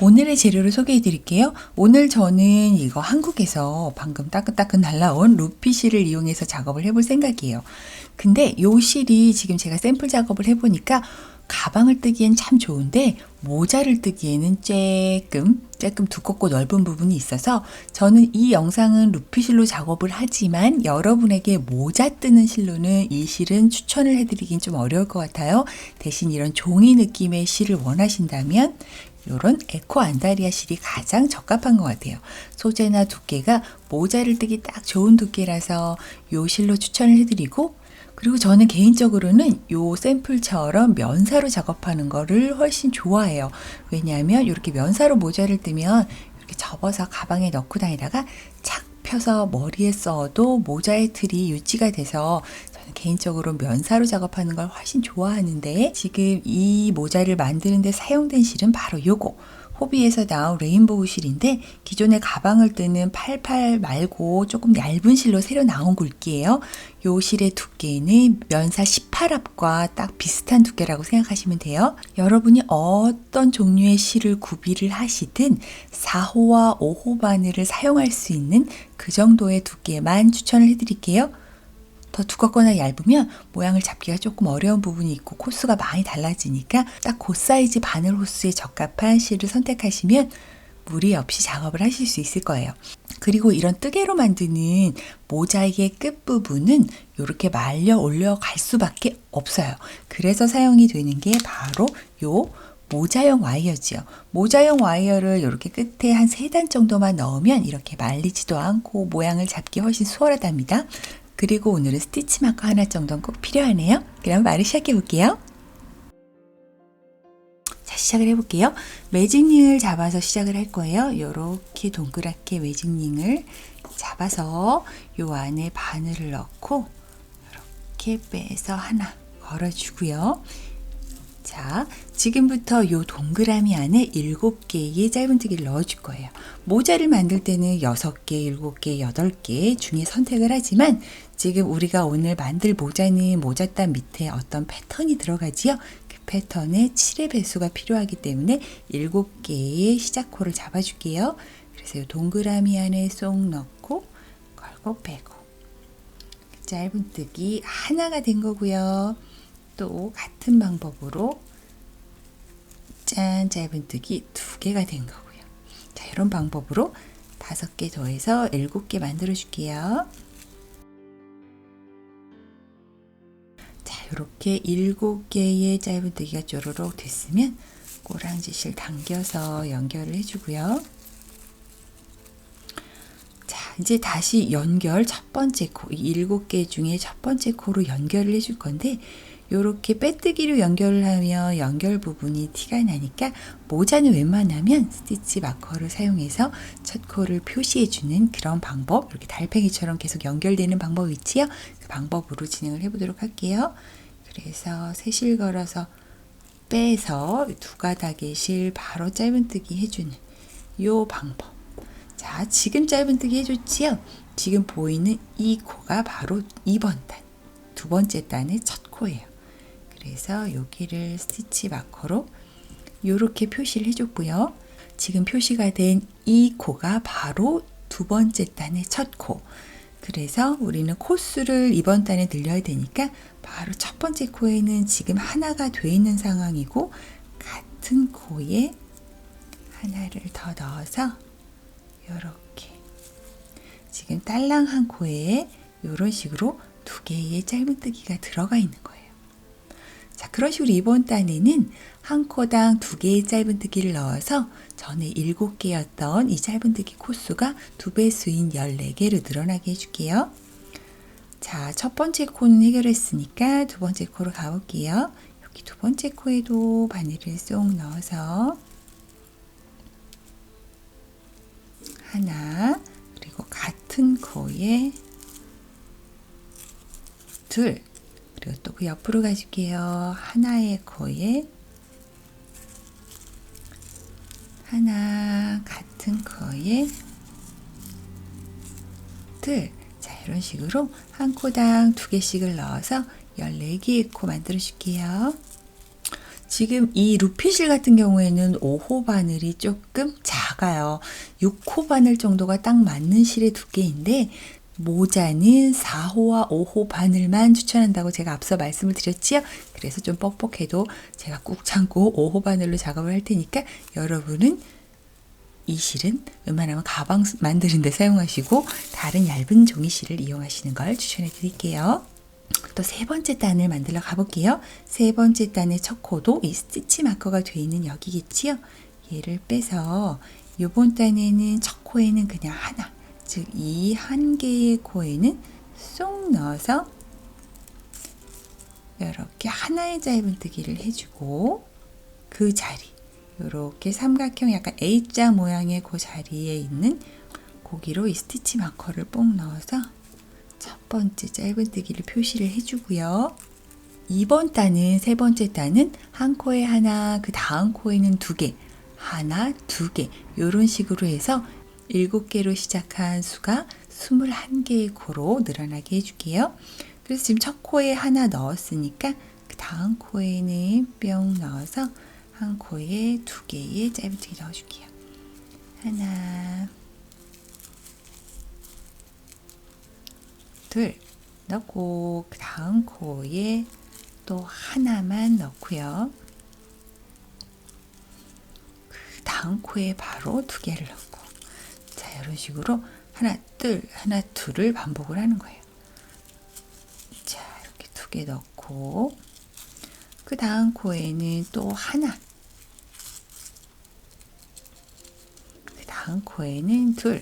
오늘의 재료를 소개해 드릴게요. 오늘 저는 이거 한국에서 방금 따끈따끈 날라온 루피실을 이용해서 작업을 해볼 생각이에요. 근데 요 실이 지금 제가 샘플 작업을 해보니까 가방을 뜨기엔 참 좋은데 모자를 뜨기에는 조금 두껍고 넓은 부분이 있어서 저는 이 영상은 루피실로 작업을 하지만 여러분에게 모자 뜨는 실로는 이 실은 추천을 해드리긴 좀 어려울 것 같아요. 대신 이런 종이 느낌의 실을 원하신다면 이런 에코 안다리아 실이 가장 적합한 것 같아요. 소재나 두께가 모자를 뜨기 딱 좋은 두께라서 요 실로 추천을 해드리고, 그리고 저는 개인적으로는 요 샘플처럼 면사로 작업하는 거를 훨씬 좋아해요. 왜냐하면 이렇게 면사로 모자를 뜨면 이렇게 접어서 가방에 넣고 다니다가 착 펴서 머리에 써도 모자의 틀이 유지가 돼서 저는 개인적으로 면사로 작업하는 걸 훨씬 좋아하는데, 지금 이 모자를 만드는 데 사용된 실은 바로 요거 호비에서 나온 레인보우 실인데, 기존의 가방을 뜨는 88 말고 조금 얇은 실로 새로 나온 굵기예요. 요 실의 두께는 면사 18합과 딱 비슷한 두께라고 생각하시면 돼요. 여러분이 어떤 종류의 실을 구비를 하시든 4호와 5호 바늘을 사용할 수 있는 그 정도의 두께만 추천을 해드릴게요. 더 두껍거나 얇으면 모양을 잡기가 조금 어려운 부분이 있고 코스가 많이 달라지니까 딱 그 사이즈 바늘 호수에 적합한 실을 선택하시면 무리 없이 작업을 하실 수 있을 거예요. 그리고 이런 뜨개로 만드는 모자의 끝부분은 이렇게 말려 올려갈 수밖에 없어요. 그래서 사용이 되는 게 바로 요 모자용 와이어지요. 모자용 와이어를 이렇게 끝에 한 3단 정도만 넣으면 이렇게 말리지도 않고 모양을 잡기 훨씬 수월하답니다. 그리고 오늘은 스티치 마커 하나 정도는 꼭 필요하네요. 그럼 바로 시작해 볼게요. 자, 시작을 해볼게요. 매직링을 잡아서 시작을 할 거예요. 이렇게 동그랗게 매직링을 잡아서 요 안에 바늘을 넣고 이렇게 빼서 하나 걸어주고요. 자, 지금부터 요 동그라미 안에 7개의 짧은뜨기를 넣어줄 거예요. 모자를 만들 때는 6개, 7개, 8개 중에 선택을 하지만 지금 우리가 오늘 만들 모자는 모자단 밑에 어떤 패턴이 들어가지요. 그 패턴에 7의 배수가 필요하기 때문에 7개의 시작코를 잡아줄게요. 그래서 요 동그라미 안에 쏙 넣고 걸고 빼고 짧은뜨기 하나가 된 거고요. 또 같은 방법으로 짠 짧은뜨기 2개가 된 거고요. 자, 이런 방법으로 5개 더해서 7개 만들어 줄게요. 자, 이렇게 7개의 짧은뜨기가 쪼르륵 됐으면 꼬랑지실 당겨서 연결을 해주고요. 자, 이제 다시 연결 첫 번째 코, 이 7개 중에 첫 번째 코로 연결을 해줄 건데, 이렇게 빼뜨기로 연결을 하면 연결 부분이 티가 나니까 모자는 웬만하면 스티치 마커를 사용해서 첫 코를 표시해주는 그런 방법, 이렇게 달팽이처럼 계속 연결되는 방법 있지요? 그 방법으로 진행을 해보도록 할게요. 그래서 세 실 걸어서 빼서 2가닥의 실 바로 짧은뜨기 해주는 요 방법. 자, 지금 짧은뜨기 해줬지요? 지금 보이는 이 코가 바로 2번 단, 두 번째 단의 첫 코예요. 그래서 여기를 스티치 마커로 이렇게 표시를 해줬고요. 지금 표시가 된 이 코가 바로 두 번째 단의 첫 코. 그래서 우리는 코수를 이번 단에 늘려야 되니까 바로 첫 번째 코에는 지금 하나가 돼 있는 상황이고, 같은 코에 하나를 더 넣어서 이렇게 지금 딸랑한 코에 이런 식으로 2개의 짧은뜨기가 들어가 있는 거예요. 자, 그런 식으로 이번 단에는 한 코당 2개의 짧은뜨기를 넣어서 전에 7개였던 이 짧은뜨기 코수가 2배수인 14개로 늘어나게 해줄게요. 자, 첫 번째 코는 해결했으니까 두 번째 코로 가볼게요. 여기 두 번째 코에도 바늘을 쏙 넣어서 하나, 그리고 같은 코에 2, 그리고 또 그 옆으로 가줄게요. 하나의 코에 하나, 같은 코에 2. 자, 이런 식으로 한 코당 2개씩을 넣어서 14개의 코 만들어 줄게요. 지금 이 루피실 같은 경우에는 5호 바늘이 조금 작아요. 6호 바늘 정도가 딱 맞는 실의 두께인데 모자는 4호와 5호 바늘만 추천한다고 제가 앞서 말씀을 드렸지요. 그래서 좀 뻑뻑해도 제가 꾹 참고 5호 바늘로 작업을 할 테니까 여러분은 이 실은 웬만하면 가방 만드는 데 사용하시고 다른 얇은 종이실을 이용하시는 걸 추천해 드릴게요. 또 세 번째 단을 만들러 가볼게요. 세 번째 단의 첫 코도 이 스티치 마커가 되어 있는 여기겠지요. 얘를 빼서 이번 단에는 첫 코에는 그냥 하나, 즉 이 한 개의 코에는 쏙 넣어서 이렇게 하나의 짧은뜨기를 해주고 그 자리, 이렇게 삼각형 약간 A자 모양의 그 자리에 있는 고기로 이 스티치 마커를 뽕 넣어서 첫 번째 짧은뜨기를 표시를 해주고요. 2번 단은 세 번째 단은 한 코에 하나, 그 다음 코에는 두 개, 하나, 두 개 이런 식으로 해서 7개로 시작한 수가 21개의 코로 늘어나게 해줄게요. 그래서 지금 첫 코에 하나 넣었으니까 그 다음 코에는 뿅 넣어서 한 코에 두 개의 짧은뜨기 넣어줄게요. 하나, 둘 넣고 그 다음 코에 또 하나만 넣고요. 그 다음 코에 바로 두 개를 넣고 자 이런 식으로 하나 둘을 반복을 하는 거예요. 자 이렇게 두 개 넣고 그 다음 코에는 또 하나, 그 다음 코에는 둘.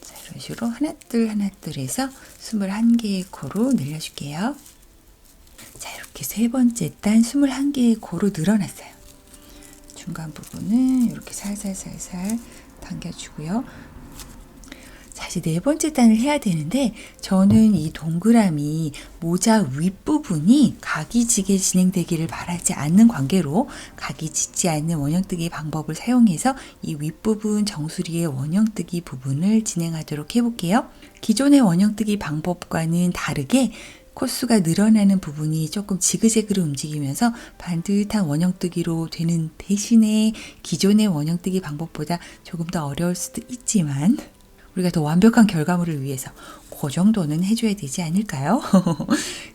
자 이런 식으로 하나 둘 해서 21개의 코로 늘려줄게요. 자 이렇게 세 번째 단 21개의 코로 늘어났어요. 중간 부분은 이렇게 살살 당겨주고요. 자 이제 네 번째 단을 해야 되는데 저는 이 동그라미 모자 윗부분이 각이 지게 진행되기를 바라지 않는 관계로 각이 짙지 않는 원형뜨기 방법을 사용해서 이 윗부분 정수리의 원형뜨기 부분을 진행하도록 해볼게요. 기존의 원형뜨기 방법과는 다르게 코수가 늘어나는 부분이 조금 지그재그로 움직이면서 반듯한 원형뜨기로 되는 대신에 기존의 원형뜨기 방법보다 조금 더 어려울 수도 있지만 우리가 더 완벽한 결과물을 위해서 그 정도는 해줘야 되지 않을까요?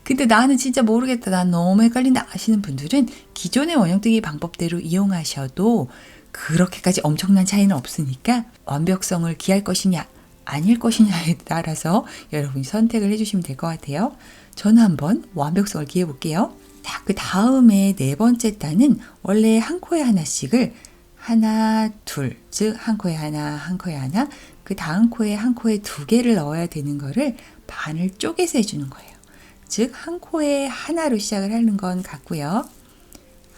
근데 나는 진짜 모르겠다, 난 너무 헷갈린다 하시는 분들은 기존의 원형뜨기 방법대로 이용하셔도 그렇게까지 엄청난 차이는 없으니까 완벽성을 기할 것이냐 아닐 것이냐에 따라서 여러분이 선택을 해주시면 될 것 같아요. 저는 한번 완벽성을 기해 볼게요. 자, 그 다음에 네 번째 단은 원래 한 코에 하나씩을 하나, 둘, 즉 한 코에 하나, 한 코에 하나, 그 다음 코에 한 코에 두 개를 넣어야 되는 거를 반을 쪼개서 해주는 거예요. 즉 한 코에 하나로 시작을 하는 건 같고요.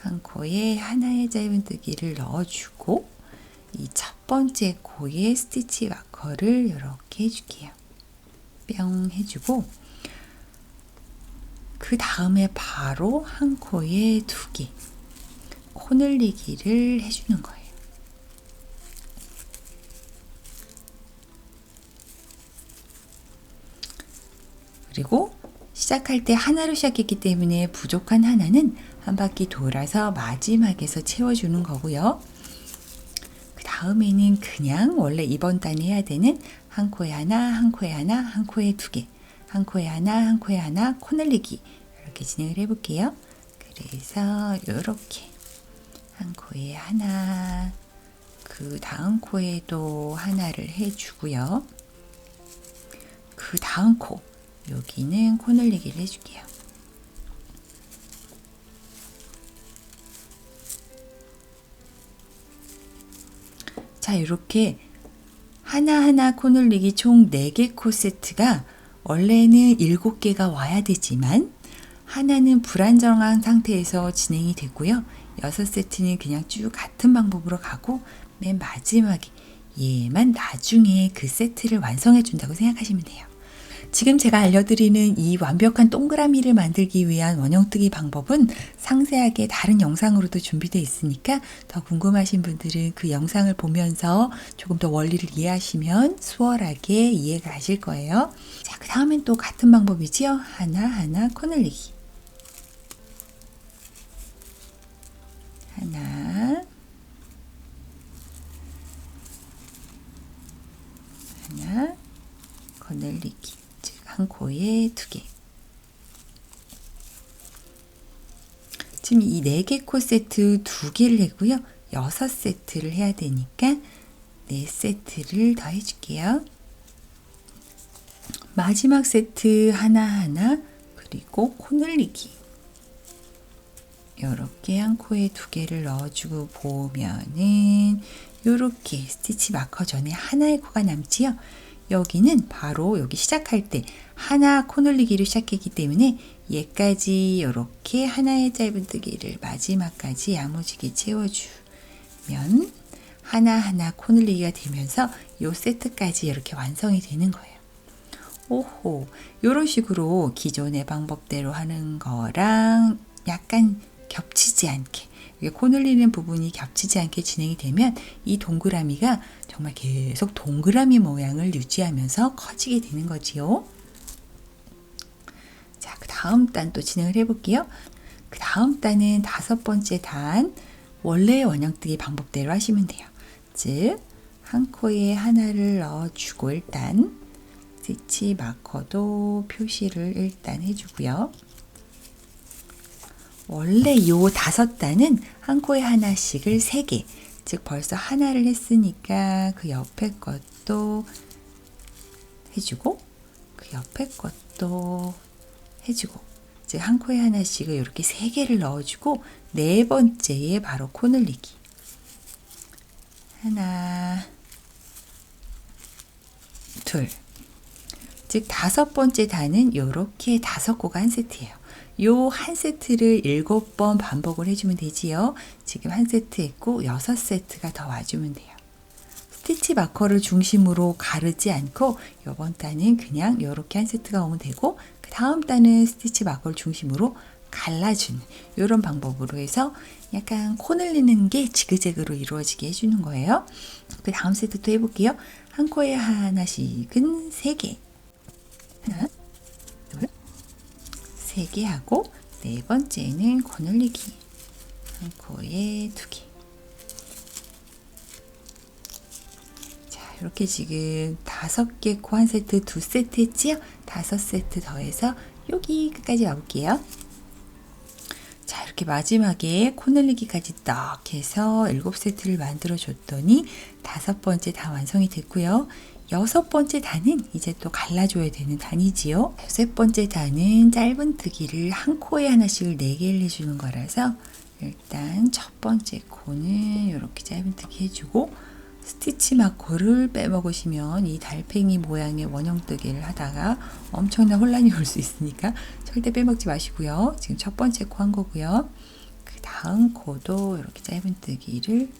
한 코에 하나의 짧은뜨기를 넣어주고 이 첫 번째 코에 스티치 마커를 이렇게 해줄게요. 뿅 해주고 그 다음에 바로 한 코에 두 개 코 늘리기를 해주는 거예요. 그리고 시작할 때 하나로 시작했기 때문에 부족한 하나는 한 바퀴 돌아서 마지막에서 채워주는 거고요. 그 다음에는 그냥 원래 이번 단에 해야 되는 한 코에 하나, 한 코에 하나, 한 코에 두 개, 한 코에 하나, 한 코에 하나, 코 늘리기 이렇게 진행을 해볼게요. 그래서 이렇게 한 코에 하나, 그 다음 코에도 하나를 해주고요. 그 다음 코, 여기는 코 늘리기를 해줄게요. 자, 이렇게 하나하나 코 늘리기 총 4개 코 세트가 원래는 7개가 와야 되지만 하나는 불안정한 상태에서 진행이 됐고요. 6세트는 그냥 쭉 같은 방법으로 가고 맨 마지막에 얘만 나중에 그 세트를 완성해 준다고 생각하시면 돼요. 지금 제가 알려드리는 이 완벽한 동그라미를 만들기 위한 원형뜨기 방법은 상세하게 다른 영상으로도 준비되어 있으니까 더 궁금하신 분들은 그 영상을 보면서 조금 더 원리를 이해하시면 수월하게 이해가 가실 거예요. 자, 그 다음엔 또 같은 방법이지요. 하나하나 코 늘리기. 하나, 하나, 거늘리기. 즉, 한 코에 2개. 지금 이 4개 코 세트 2개를 했고요. 6세트를 해야 되니까 4세트를 더 해줄게요. 마지막 세트 하나하나, 그리고 코늘리기. 이렇게 한 코에 2개를 넣어주고 보면은 이렇게 스티치 마커 전에 하나의 코가 남지요. 여기는 바로 여기 시작할 때 하나 코늘리기로 시작했기 때문에 얘까지 이렇게 하나의 짧은뜨기를 마지막까지 야무지게 채워주면 하나하나 코늘리기가 되면서 이 세트까지 이렇게 완성이 되는 거예요. 오호, 이런 식으로 기존의 방법대로 하는 거랑 약간 겹치지 않게, 코늘리는 부분이 겹치지 않게 진행이 되면 이 동그라미가 정말 계속 동그라미 모양을 유지하면서 커지게 되는 거지요. 자, 그 다음 단 또 진행을 해볼게요. 그 다음 단은 5번째 단, 원래 원형뜨기 방법대로 하시면 돼요. 즉, 한 코에 하나를 넣어주고 일단 스티치 마커도 표시를 일단 해주고요. 원래 요 5단은 한 코에 하나씩을 3개, 즉 벌써 하나를 했으니까 그 옆에 것도 해주고 그 옆에 것도 해주고, 즉 한 코에 하나씩을 이렇게 3개를 넣어주고 4번째에 바로 코늘리기. 하나, 둘. 즉 5번째 단은 이렇게 5코가 한 세트예요. 요 한 세트를 7번 반복을 해주면 되지요. 지금 한 세트 했고 6세트가 더 와주면 돼요. 스티치 마커를 중심으로 가르지 않고 이번 단은 그냥 이렇게 한 세트가 오면 되고, 그 다음 단은 스티치 마커를 중심으로 갈라주는 이런 방법으로 해서 약간 코늘리는 게 지그재그로 이루어지게 해주는 거예요. 그 다음 세트 또 해볼게요. 한 코에 하나씩은 3개. 하나, 둘, 3개 하고 4번째는 코늘리기. 한 코에 2개. 자, 이렇게 지금 5개 코 한 세트 2세트 했지요? 5세트 더해서 여기 끝까지 와볼게요. 자, 이렇게 마지막에 코늘리기까지 딱 해서 7세트를 만들어 줬더니 5번째 다 완성이 됐고요. 6번째 단은 이제 또 갈라줘야 되는 단이지요. 6번째 단은 짧은뜨기를 한 코에 하나씩을 4개를 해주는 거라서 일단 첫 번째 코는 이렇게 짧은뜨기 해주고, 스티치 마커를 빼먹으시면 이 달팽이 모양의 원형뜨기를 하다가 엄청난 혼란이 올 수 있으니까 절대 빼먹지 마시고요. 지금 첫 번째 코 한 거고요. 그 다음 코도 이렇게 짧은뜨기를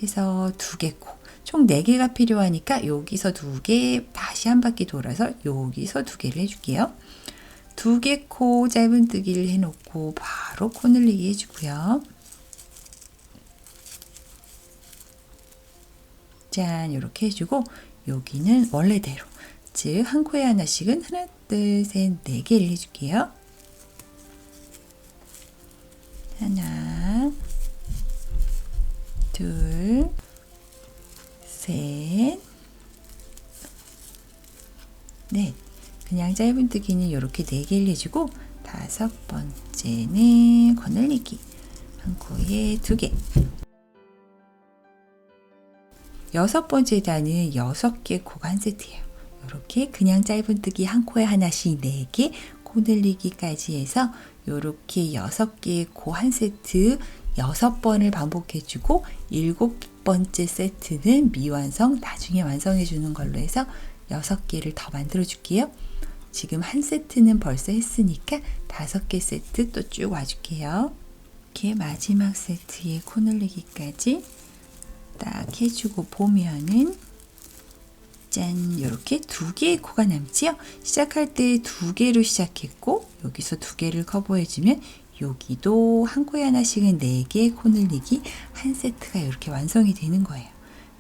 해서 2개 코, 총 4개가 필요하니까 여기서 2개, 다시 한 바퀴 돌아서 여기서 2개를 해줄게요. 2개 코 짧은뜨기를 해놓고 바로 코늘리기 해주고요. 짠, 이렇게 해주고 여기는 원래대로, 즉 한 코에 하나씩은 하나, 둘, 셋, 4개를 해줄게요. 하나, 둘, 셋, 넷. 그냥 짧은뜨기는 이렇게 4개를 해주고 5번째는 거늘리기. 한 코에 2개. 6번째 단은 6개 코가 한 세트예요. 이렇게 그냥 짧은뜨기 한 코에 하나씩 4개, 코늘리기까지 해서 이렇게 6개의 코 한 세트 6번을 반복해주고 7번째 세트는 미완성, 나중에 완성해 주는 걸로 해서 6개를 더 만들어 줄게요. 지금 한 세트는 벌써 했으니까 5개 세트 또 쭉 와줄게요. 이렇게 마지막 세트의 코늘리기까지 딱 해주고 보면은 짠, 이렇게 2개의 코가 남지요. 시작할 때 2개로 시작했고 여기서 2개를 커버해주면 여기도 한 코에 하나씩은 4개의 코늘리기 한 세트가 이렇게 완성이 되는 거예요.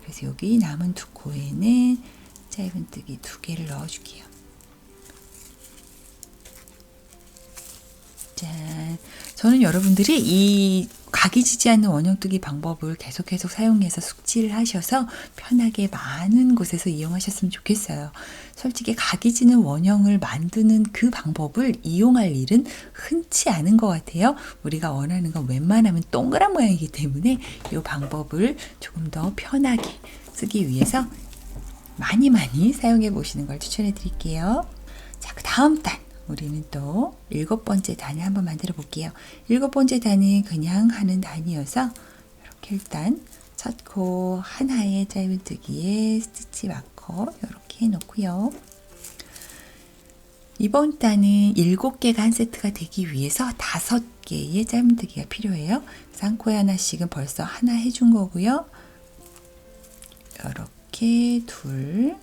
그래서 여기 남은 2코에는 짧은뜨기 2개를 넣어줄게요. 짠, 저는 여러분들이 이 각이 지지 않는 원형 뜨기 방법을 계속 사용해서 숙지를 하셔서 편하게 많은 곳에서 이용하셨으면 좋겠어요. 솔직히 각이 지는 원형을 만드는 그 방법을 이용할 일은 흔치 않은 것 같아요. 우리가 원하는 건 웬만하면 동그란 모양이기 때문에 이 방법을 조금 더 편하게 쓰기 위해서 많이 사용해 보시는 걸 추천해 드릴게요. 자, 그 다음 단. 우리는 또 7번째 단을 한번 만들어 볼게요. 7번째 단은 그냥 하는 단이어서 이렇게 일단 첫 코 하나의 짧은뜨기에 스티치 마커 이렇게 해놓고요. 이번 단은 7개가 한 세트가 되기 위해서 5개의 짧은뜨기가 필요해요. 한 코에 하나씩은 벌써 하나 해준 거고요. 이렇게 둘,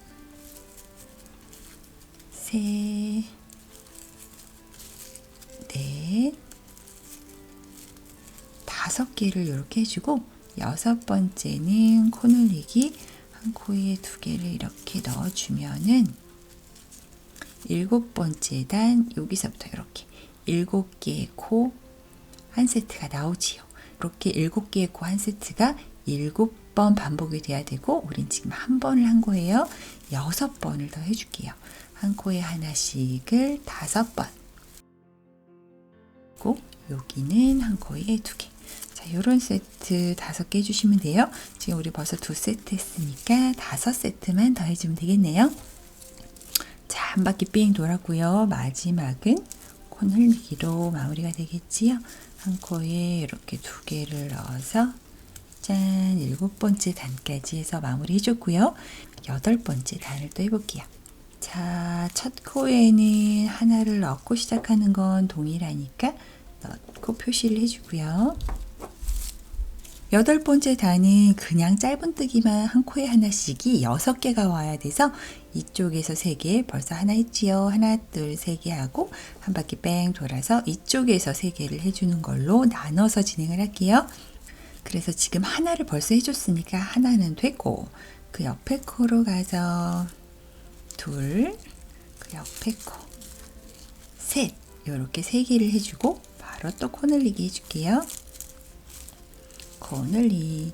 셋, 넷, 5개를 이렇게 해주고 6번째는 코 늘리기 한 코에 2개를 이렇게 넣어주면은 7번째 단 여기서부터 이렇게 7개의 코 한 세트가 나오지요. 이렇게 7개의 코 한 세트가 7번 반복이 돼야 되고 우린 지금 한 번을 한 거예요. 6번을 더 해줄게요. 한 코에 하나씩을 5번. 여기는 한 코에 2개. 자, 요런 세트 5개 해주시면 돼요. 지금 우리 벌써 2세트 했으니까 5세트만 더 해주면 되겠네요. 자, 한 바퀴 삥 돌았고요. 마지막은 코 늘리기로 마무리가 되겠지요. 한 코에 이렇게 2개를 넣어서 짠, 7번째 단까지 해서 마무리 해줬고요. 8번째 단을 또 해볼게요. 자, 첫 코에는 하나를 넣고 시작하는 건 동일하니까 넣고 표시를 해주고요. 8번째 단은 그냥 짧은뜨기만 한 코에 하나씩이 6개가 와야 돼서 이쪽에서 3개 벌써 하나 했지요. 하나, 둘, 3개 하고 한 바퀴 뺑 돌아서 이쪽에서 3개를 해주는 걸로 나눠서 진행을 할게요. 그래서 지금 하나를 벌써 해줬으니까 하나는 됐고 그 옆에 코로 가서 둘, 그 옆에 코, 셋, 이렇게 3개를 해주고 바로 또 코 늘리기 해줄게요. 코 늘리기,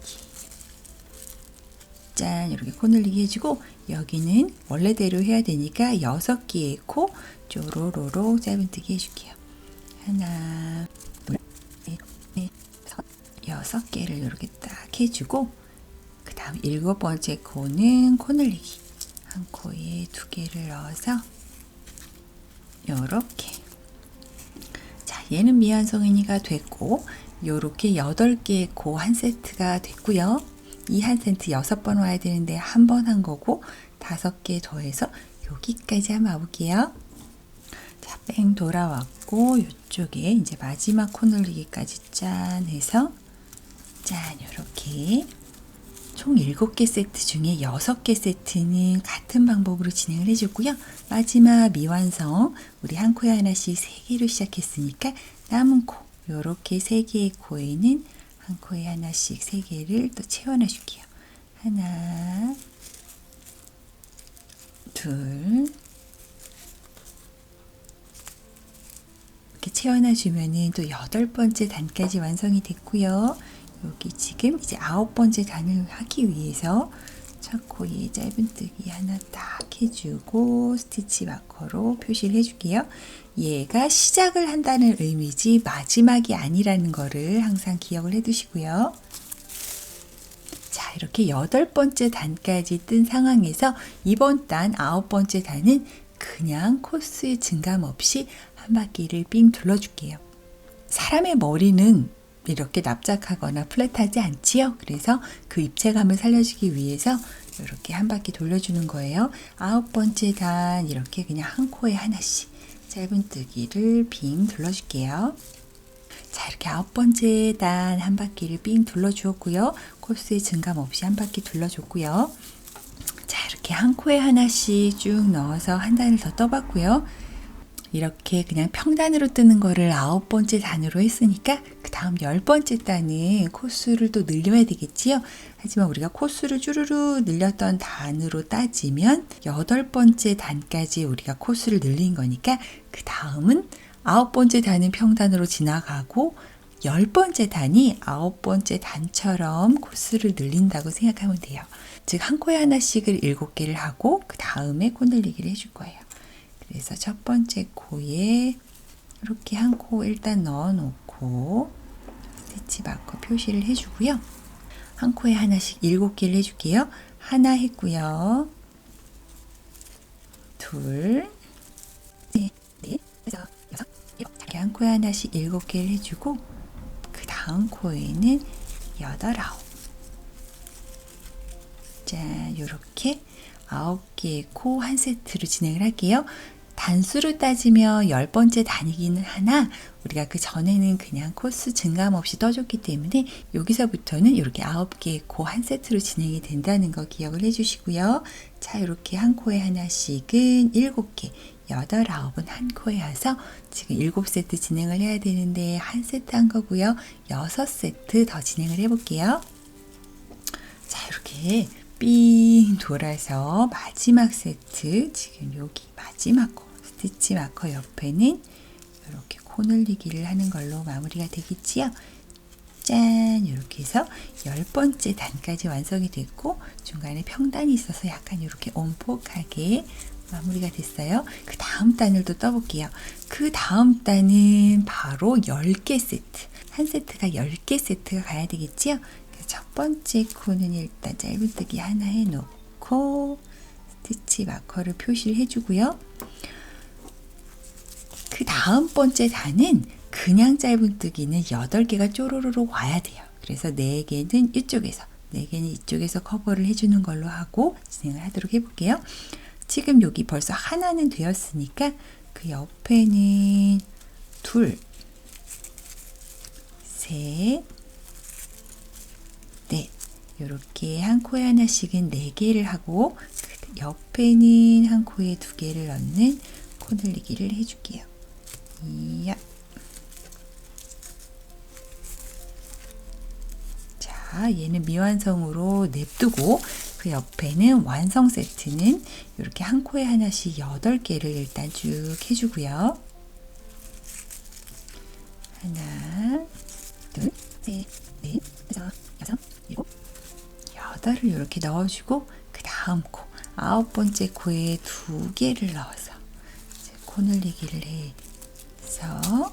짠, 이렇게 코 늘리기 해주고 여기는 원래대로 해야 되니까 6개의 코 쪼로로로 짧은뜨기 해줄게요. 하나, 둘, 넷, 다섯, 6개를 이렇게 딱 해주고 그 다음 7번째 코는 코 늘리기 한 코에 2개를 넣어서 요렇게. 자, 얘는 미완성이니까 됐고 요렇게 8개의 코 한 세트가 됐고요. 이 한 세트 6번 와야 되는데 한 번 한 거고 5개 더해서 여기까지 한번 와볼게요. 자, 뺑 돌아왔고 이쪽에 이제 마지막 코 늘리기까지 짠 해서 짠, 요렇게 총 7개 세트 중에 6개 세트는 같은 방법으로 진행을 해줬고요. 마지막 미완성 우리 한 코에 하나씩 3개로 시작했으니까 남은 코 요렇게 3개의 코에는 한 코에 하나씩 3개를 또 채워놔 줄게요. 하나, 둘, 이렇게 채워놔 주면은 또 8번째 단까지 완성이 됐고요. 여기 지금 이제 9번째 단을 하기 위해서 첫 코에 짧은뜨기 하나 딱 해주고 스티치 마커로 표시를 해줄게요. 얘가 시작을 한다는 의미지 마지막이 아니라는 거를 항상 기억을 해두시고요. 자, 이렇게 8번째 단까지 뜬 상황에서 이번 단 9번째 단은 그냥 코스의 증감 없이 한 바퀴를 삥 둘러줄게요. 사람의 머리는 이렇게 납작하거나 플랫하지 않지요. 그래서 그 입체감을 살려주기 위해서 이렇게 한 바퀴 돌려주는 거예요. 9번째 단 이렇게 그냥 한 코에 하나씩 짧은뜨기를 빙 둘러줄게요. 자, 이렇게 9번째 단 한 바퀴를 빙 둘러주었고요. 코스의 증감 없이 한 바퀴 둘러줬고요. 자, 이렇게 한 코에 하나씩 쭉 넣어서 한 단을 더 떠봤고요. 이렇게 그냥 평단으로 뜨는 거를 9번째 단으로 했으니까 그 다음 10번째 단은 코수를 또 늘려야 되겠지요. 하지만 우리가 코수를 쭈루루 늘렸던 단으로 따지면 8번째 단까지 우리가 코수를 늘린 거니까 그 다음은 9번째 단은 평단으로 지나가고 10번째 단이 9번째 단처럼 코스를 늘린다고 생각하면 돼요. 즉 한 코에 하나씩을 7개를 하고 그 다음에 코늘리기를 해줄 거예요. 그래서 첫 번째 코에 이렇게 한 코 일단 넣어 놓고 스티치 마커 표시를 해주고요. 한 코에 하나씩 7개를 해줄게요. 하나 했고요. 둘, 셋, 넷, 다섯, 여섯, 일곱. 이렇게 한 코에 하나씩 7개를 해주고 그 다음 코에는 8, 9. 자, 요렇게 9개의 코 한 세트로 진행을 할게요. 단수로 따지면 10번째 단이기는 하나 우리가 그 전에는 그냥 코스 증감 없이 떠줬기 때문에 여기서부터는 이렇게 9개의 코 한 세트로 진행이 된다는 거 기억을 해주시고요. 자, 이렇게 한 코에 하나씩은 7개, 8, 9은 한 코에 와서 지금 7세트 진행을 해야 되는데 한 세트 한 거고요. 6세트 더 진행을 해볼게요. 자, 이렇게 삥 돌아서 마지막 세트, 지금 여기 마지막 코 스티치 마커 옆에는 이렇게 코늘리기를 하는 걸로 마무리가 되겠지요. 짠! 이렇게 해서 10번째 단까지 완성이 됐고 중간에 평단이 있어서 약간 이렇게 온폭하게 마무리가 됐어요. 그 다음 단을 또 떠볼게요. 그 다음 단은 바로 10개 세트. 한 세트가 10개 세트가 가야 되겠지요. 첫 번째 코는 일단 짧은뜨기 하나 해놓고 스티치 마커를 표시를 해주고요. 그 다음 번째 단은 그냥 짧은뜨기는 8개가 쪼로로로 와야 돼요. 그래서 4개는 이쪽에서 4개는 이쪽에서 커버를 해주는 걸로 하고 진행을 하도록 해볼게요. 지금 여기 벌써 하나는 되었으니까 그 옆에는 둘, 셋, 넷, 이렇게 한 코에 하나씩은 4개를 하고 그 옆에는 한 코에 2개를 넣는 코늘리기를 해줄게요. 이야. 자, 얘는 미완성으로 냅두고 그 옆에는 완성 세트는 이렇게 한 코에 하나씩 8개를 일단 쭉 해주고요. 하나, 둘, 셋, 넷, 다섯, 여섯, 일곱, 8을 이렇게 넣어주고 그 다음 코 9번째 코에 2개를 넣어서 코늘리기를 해서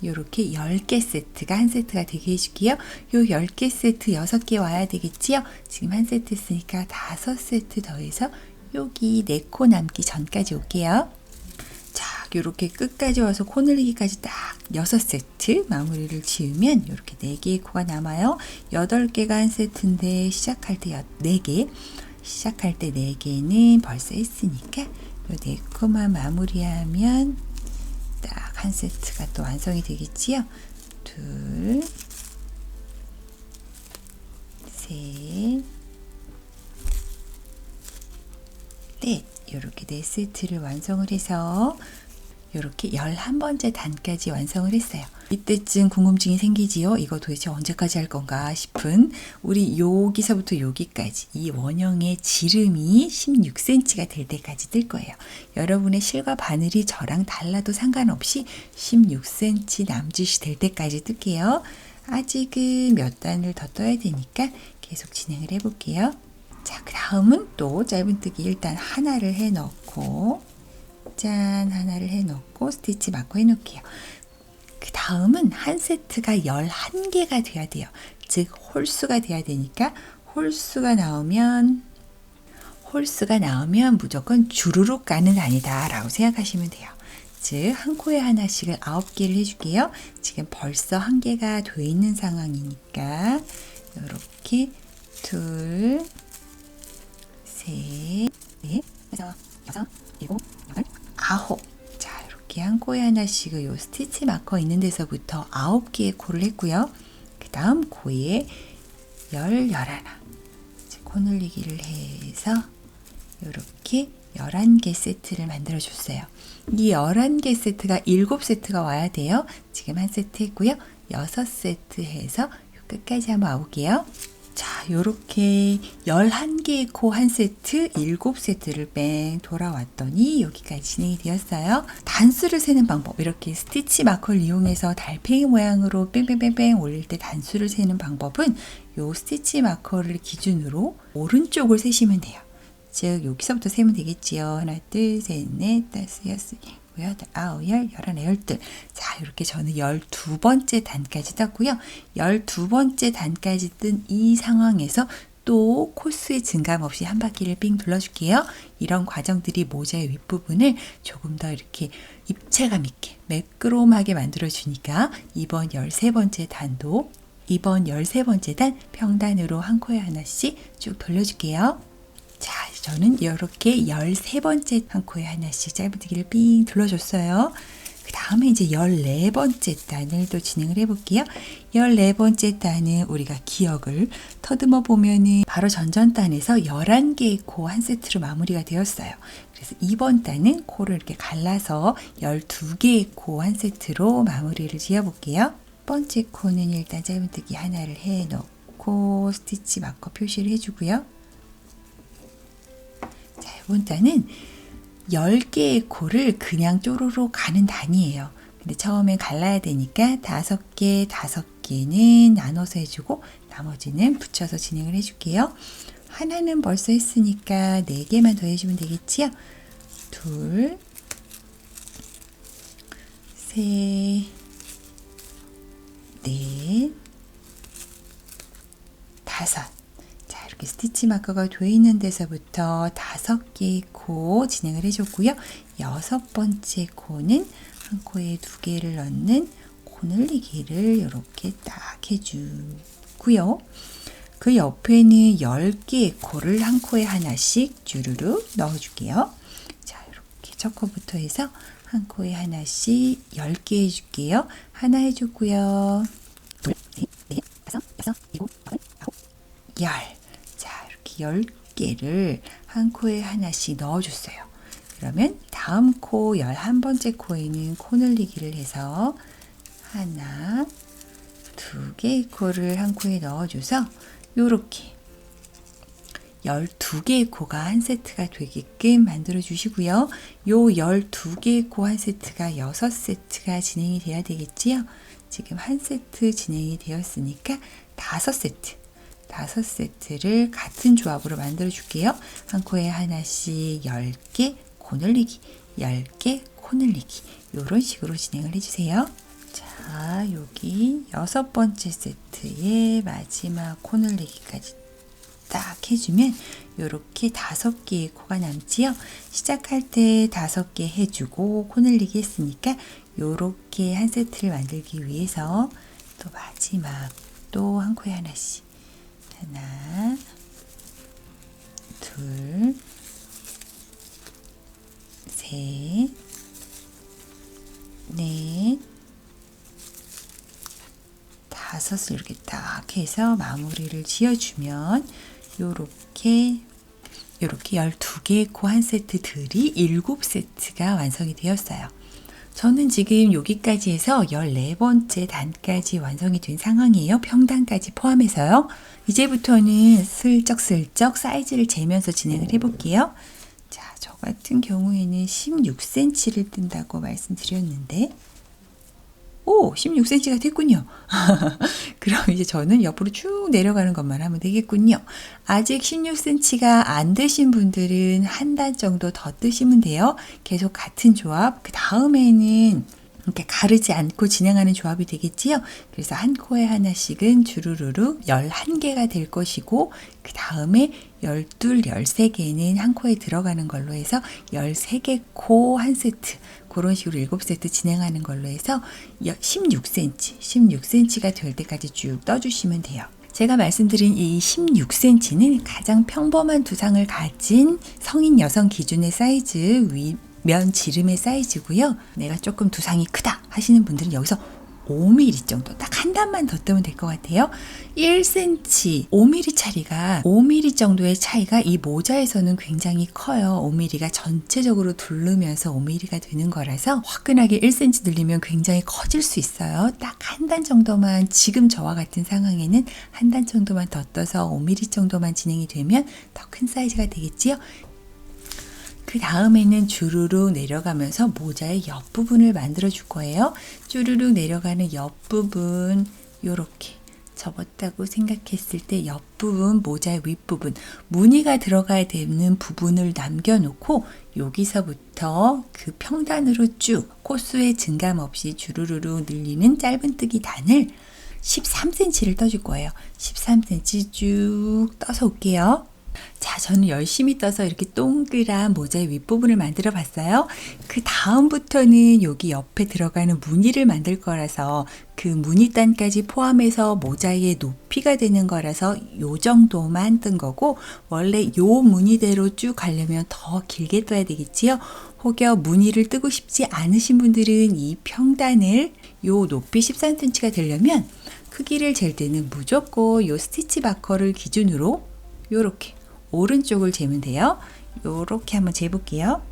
이렇게 10개 세트가 한 세트가 되게 해줄게요. 요 10개 세트 6개 와야 되겠지요. 지금 한 세트 했으니까 5세트 더해서 여기 4코 남기 전까지 올게요. 자, 이렇게 끝까지 와서 코늘리기까지 딱 6세트 마무리를 지으면 이렇게 4개의 코가 남아요. 8개가 한 세트인데 시작할 때 4개, 시작할 때 4개는 벌써 했으니까 이 4코만 마무리하면 딱 한 세트가 또 완성이 되겠지요. 둘, 셋, 넷, 이렇게 4세트를 완성을 해서 이렇게 11번째 단까지 완성을 했어요. 이때쯤 궁금증이 생기지요. 이거 도대체 언제까지 할 건가 싶은 우리 여기서부터 여기까지 이 원형의 지름이 16cm가 될 때까지 뜰 거예요. 여러분의 실과 바늘이 저랑 달라도 상관없이 16cm 남짓이 될 때까지 뜰게요. 아직은 몇 단을 더 떠야 되니까 계속 진행을 해볼게요. 자, 그 다음은 또 짧은뜨기 일단 하나를 해 넣고 짠, 하나를 해 놓고 스티치 마커 해 놓을게요. 그 다음은 한 세트가 11개가 돼야 돼요. 즉 홀수가 돼야 되니까 홀수가 나오면 무조건 주르륵 가는 단이다 라고 생각하시면 돼요. 즉 한 코에 하나씩을 9개를 해줄게요. 지금 벌써 1개가 돼 있는 상황이니까 이렇게 둘, 셋, 넷, 다섯, 여섯, 일곱, 여덟, 9. 자, 이렇게 한 코에 하나씩을 요 스티치 마커 있는 데서부터 9개의 코를 했고요. 그 다음 코에 11. 코늘리기를 해서 이렇게 11개 세트를 만들어 줬어요. 이 11개 세트가 7세트가 와야 돼요. 지금 한 세트 했고요. 6세트 해서 끝까지 한번 와볼게요. 자, 요렇게 11개의 코 한 세트, 7세트를 뺑 돌아왔더니 여기까지 진행이 되었어요. 단수를 세는 방법, 이렇게 스티치 마커를 이용해서 달팽이 모양으로 뺑뺑뺑뺑 올릴 때 단수를 세는 방법은 요 스티치 마커를 기준으로 오른쪽을 세시면 돼요. 즉 여기서부터 세면 되겠지요. 하나, 둘, 셋, 넷, 다섯, 여섯, 일곱, 여덟, 아홉, 열, 열하나, 열둘. 자, 이렇게 저는 12번째 단까지 떴고요. 12번째 단까지 뜬 이 상황에서 또 코스의 증감 없이 한 바퀴를 삥 둘러줄게요. 이런 과정들이 모자의 윗부분을 조금 더 이렇게 입체감 있게 매끄러움하게 만들어주니까 이번 13번째 단도 이번 13번째 단 평단으로 한 코에 하나씩 쭉 돌려줄게요. 자, 저는 이렇게 13번째 한 코에 하나씩 짧은뜨기를 삥 둘러줬어요. 그 다음에 이제 14번째 단을 또 진행을 해볼게요. 14번째 단은 우리가 기억을 더듬어 보면은 바로 전전단에서 11개의 코 한 세트로 마무리가 되었어요. 그래서 이번 단은 코를 이렇게 갈라서 12개의 코 한 세트로 마무리를 지어볼게요. 첫 번째 코는 일단 짧은뜨기 하나를 해놓고 스티치 마커 표시를 해주고요. 자, 이번 단은 10개의 코를 그냥 쪼로로 가는 단이에요. 근데 처음에 갈라야 되니까 5개, 5개는 나눠서 해주고 나머지는 붙여서 진행을 해줄게요. 하나는 벌써 했으니까 4개만 더 해주면 되겠지요? 둘, 셋, 넷, 다섯. 자, 이렇게 스티치 마커가 되어 있는 데서부터 5개의 코 진행을 해줬고요. 6번째 코는 한 코에 2개를 넣는 코 늘리기를 이렇게 딱 해주고요. 그 옆에는 10개의 코를 한 코에 하나씩 주르륵 넣어줄게요. 자, 이렇게 첫 코부터 해서 한 코에 하나씩 10개 해줄게요. 하나 해줬고요. 둘, 셋, 넷, 다섯, 여섯, 일곱, 여덟, 아홉, 열. 자, 이렇게 10개를 한 코에 하나씩 넣어줬어요. 그러면 다음 코 11번째 코에는 코 늘리기를 해서 하나, 2개의 코를 한 코에 넣어줘서 요렇게 12개의 코가 한 세트가 되게끔 만들어 주시고요. 요 12개의 코 한 세트가 6세트가 진행이 돼야 되겠지요. 지금 한 세트 진행이 되었으니까 5세트. 5세트를 같은 조합으로 만들어 줄게요. 한 코에 하나씩 10개 코 늘리기, 10개 코 늘리기. 이런 식으로 진행을 해주세요. 자, 여기 6번째 세트의 마지막 코 늘리기까지 딱 해주면 이렇게 5개의 코가 남지요. 시작할 때 5개 해주고 코 늘리기 했으니까 이렇게 한 세트를 만들기 위해서 또 마지막 또 한 코에 하나씩 하나, 둘, 셋, 넷, 다섯을 이렇게 딱 해서 마무리를 지어주면 요렇게 12개의 코 한 세트들이 7세트가 완성이 되었어요. 저는 지금 여기까지 해서 14번째 단까지 완성이 된 상황이에요. 평단까지 포함해서요. 이제부터는 슬쩍슬쩍 사이즈를 재면서 진행을 해볼게요. 자, 저 같은 경우에는 16cm를 뜬다고 말씀드렸는데 오, 16cm가 됐군요. 그럼 이제 저는 옆으로 쭉 내려가는 것만 하면 되겠군요. 아직 16cm가 안 되신 분들은 한 단 정도 더 뜨시면 돼요. 계속 같은 조합. 그 다음에는 이렇게 가르지 않고 진행하는 조합이 되겠지요. 그래서 한 코에 하나씩은 주르르륵 11개가 될 것이고 그 다음에 12, 13개는 한 코에 들어가는 걸로 해서 13개 코 한 세트 그런 식으로 7세트 진행하는 걸로 해서 16cm가 될 때까지 쭉 떠주시면 돼요. 제가 말씀드린 이 16cm는 가장 평범한 두상을 가진 성인 여성 기준의 사이즈 면 지름의 사이즈고요. 내가 조금 두상이 크다 하시는 분들은 여기서 5mm 정도, 딱 한 단만 더 뜨면 될 것 같아요. 1cm, 5mm 차이가 5mm 정도의 차이가 이 모자에서는 굉장히 커요. 5mm가 전체적으로 두르면서 5mm가 되는 거라서 화끈하게 1cm 늘리면 굉장히 커질 수 있어요. 딱 한 단 정도만, 지금 저와 같은 상황에는 한 단 정도만 더 떠서 5mm 정도만 진행이 되면 더 큰 사이즈가 되겠지요. 그 다음에는 주르륵 내려가면서 모자의 옆부분을 만들어 줄 거예요. 주르륵 내려가는 옆부분, 요렇게 접었다고 생각했을 때 옆부분, 모자의 윗부분, 무늬가 들어가야 되는 부분을 남겨놓고 여기서부터 그 평단으로 쭉 코수의 증감 없이 주르르륵 늘리는 짧은뜨기 단을 13cm를 떠줄 거예요. 13cm 쭉 떠서 올게요. 자, 저는 열심히 떠서 이렇게 동그란 모자의 윗부분을 만들어 봤어요. 그 다음부터는 여기 옆에 들어가는 무늬를 만들 거라서 그 무늬단까지 포함해서 모자의 높이가 되는 거라서 요 정도만 뜬 거고, 원래 요 무늬대로 쭉 가려면 더 길게 떠야 되겠지요. 혹여 무늬를 뜨고 싶지 않으신 분들은 이 평단을 요 높이 13cm가 되려면 크기를 잴 때는 무조건 요 스티치 마커를 기준으로 요렇게 오른쪽을 재면 돼요. 요렇게 한번 재볼게요.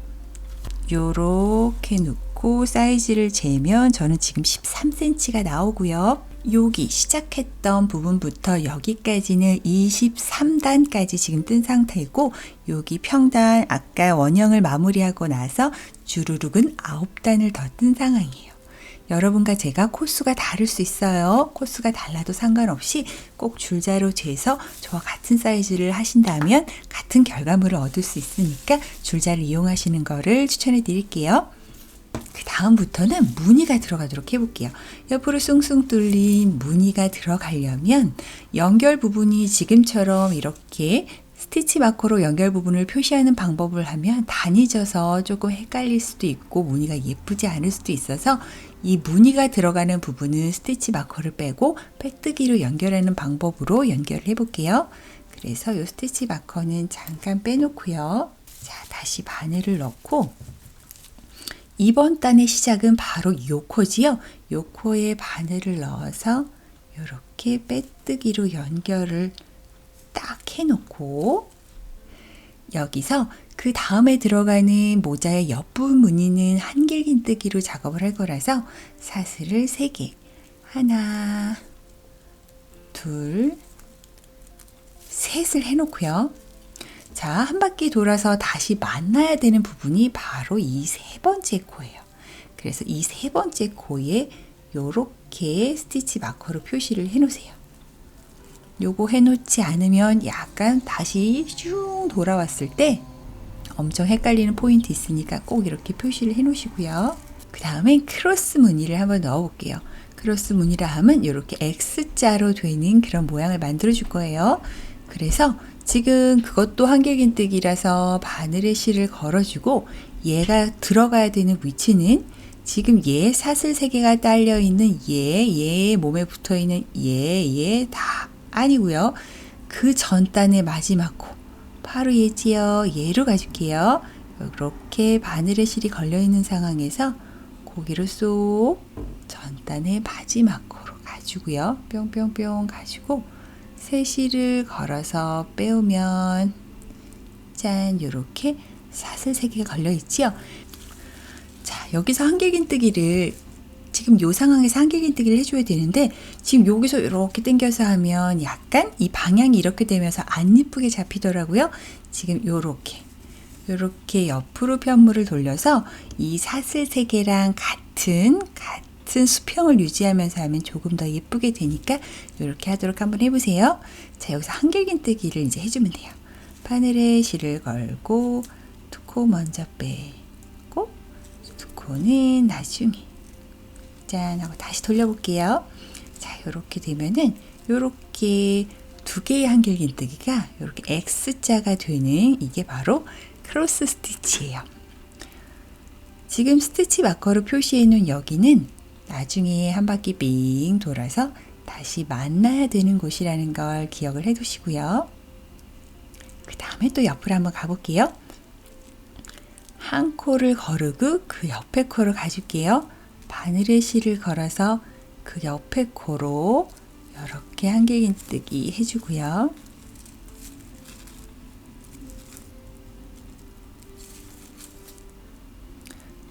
요렇게 놓고 사이즈를 재면 저는 지금 13cm가 나오고요. 여기 시작했던 부분부터 여기까지는 23단까지 지금 뜬 상태이고, 여기 평단 아까 원형을 마무리하고 나서 주르륵은 9단을 더 뜬 상황이에요. 여러분과 제가 코수가 다를 수 있어요. 코수가 달라도 상관없이 꼭 줄자로 재서 저와 같은 사이즈를 하신다면 같은 결과물을 얻을 수 있으니까 줄자를 이용하시는 거를 추천해 드릴게요. 그 다음부터는 무늬가 들어가도록 해볼게요. 옆으로 숭숭 뚫린 무늬가 들어가려면 연결 부분이 지금처럼 이렇게 스티치 마커로 연결 부분을 표시하는 방법을 하면 단이 져서 조금 헷갈릴 수도 있고 무늬가 예쁘지 않을 수도 있어서 이 무늬가 들어가는 부분은 스티치 마커를 빼고 빼뜨기로 연결하는 방법으로 연결을 해볼게요. 그래서 이 스티치 마커는 잠깐 빼놓고요. 자, 다시 바늘을 넣고 이번 단의 시작은 바로 요 코지요. 요 코에 바늘을 넣어서 이렇게 빼뜨기로 연결을 딱 해놓고 여기서 그 다음에 들어가는 모자의 옆부분 무늬는 한길긴뜨기로 작업을 할 거라서 사슬을 3개, 하나, 둘, 셋을 해놓고요. 자, 한 바퀴 돌아서 다시 만나야 되는 부분이 바로 이 3번째 코예요. 그래서 이 3번째 코에 요렇게 스티치 마커로 표시를 해놓으세요. 요거 해놓지 않으면 약간 다시 쭉 돌아왔을 때 엄청 헷갈리는 포인트 있으니까 꼭 이렇게 표시를 해 놓으시고요. 그 다음에 크로스 무늬를 한번 넣어 볼게요. 크로스 무늬라 하면 이렇게 X자로 되는 그런 모양을 만들어 줄 거예요. 그래서 지금 그것도 한길긴뜨기라서 바늘에 실을 걸어주고 얘가 들어가야 되는 위치는 지금 얘 사슬 3개가 딸려 있는 얘 몸에 붙어 있는 얘 다 아니고요. 그 전단의 마지막 코 바로 얘지요. 얘로 가줄게요. 이렇게 바늘에 실이 걸려 있는 상황에서 고기를 쏙 전단의 마지막 코로 가지고요. 뿅뿅뿅 가지고 새 실을 걸어서 빼오면 짠, 이렇게 사슬 3개가 걸려 있지요. 자, 여기서 한길긴뜨기를 지금 이 상황에서 한길긴뜨기를 해줘야 되는데 지금 여기서 이렇게 당겨서 하면 약간 이 방향이 이렇게 되면서 안 예쁘게 잡히더라고요. 지금 요렇게 옆으로 편물을 돌려서 이 사슬 3개랑 같은 수평을 유지하면서 하면 조금 더 예쁘게 되니까 이렇게 하도록 한번 해보세요. 자, 여기서 한길긴뜨기를 이제 해주면 돼요. 바늘에 실을 걸고 투코 먼저 빼고 투코는 나중에 짠 하고 다시 돌려볼게요. 자, 이렇게 되면은 이렇게 2개의 한길긴뜨기가 이렇게 X자가 되는 이게 바로 크로스 스티치예요. 지금 스티치 마커로 표시해 놓은 여기는 나중에 한 바퀴 빙 돌아서 다시 만나야 되는 곳이라는 걸 기억을 해 두시고요. 그 다음에 또 옆으로 한번 가볼게요. 한 코를 거르고 그 옆에 코를 가줄게요. 바늘에 실을 걸어서 그 옆에 코로 이렇게 한길긴뜨기 해주고요.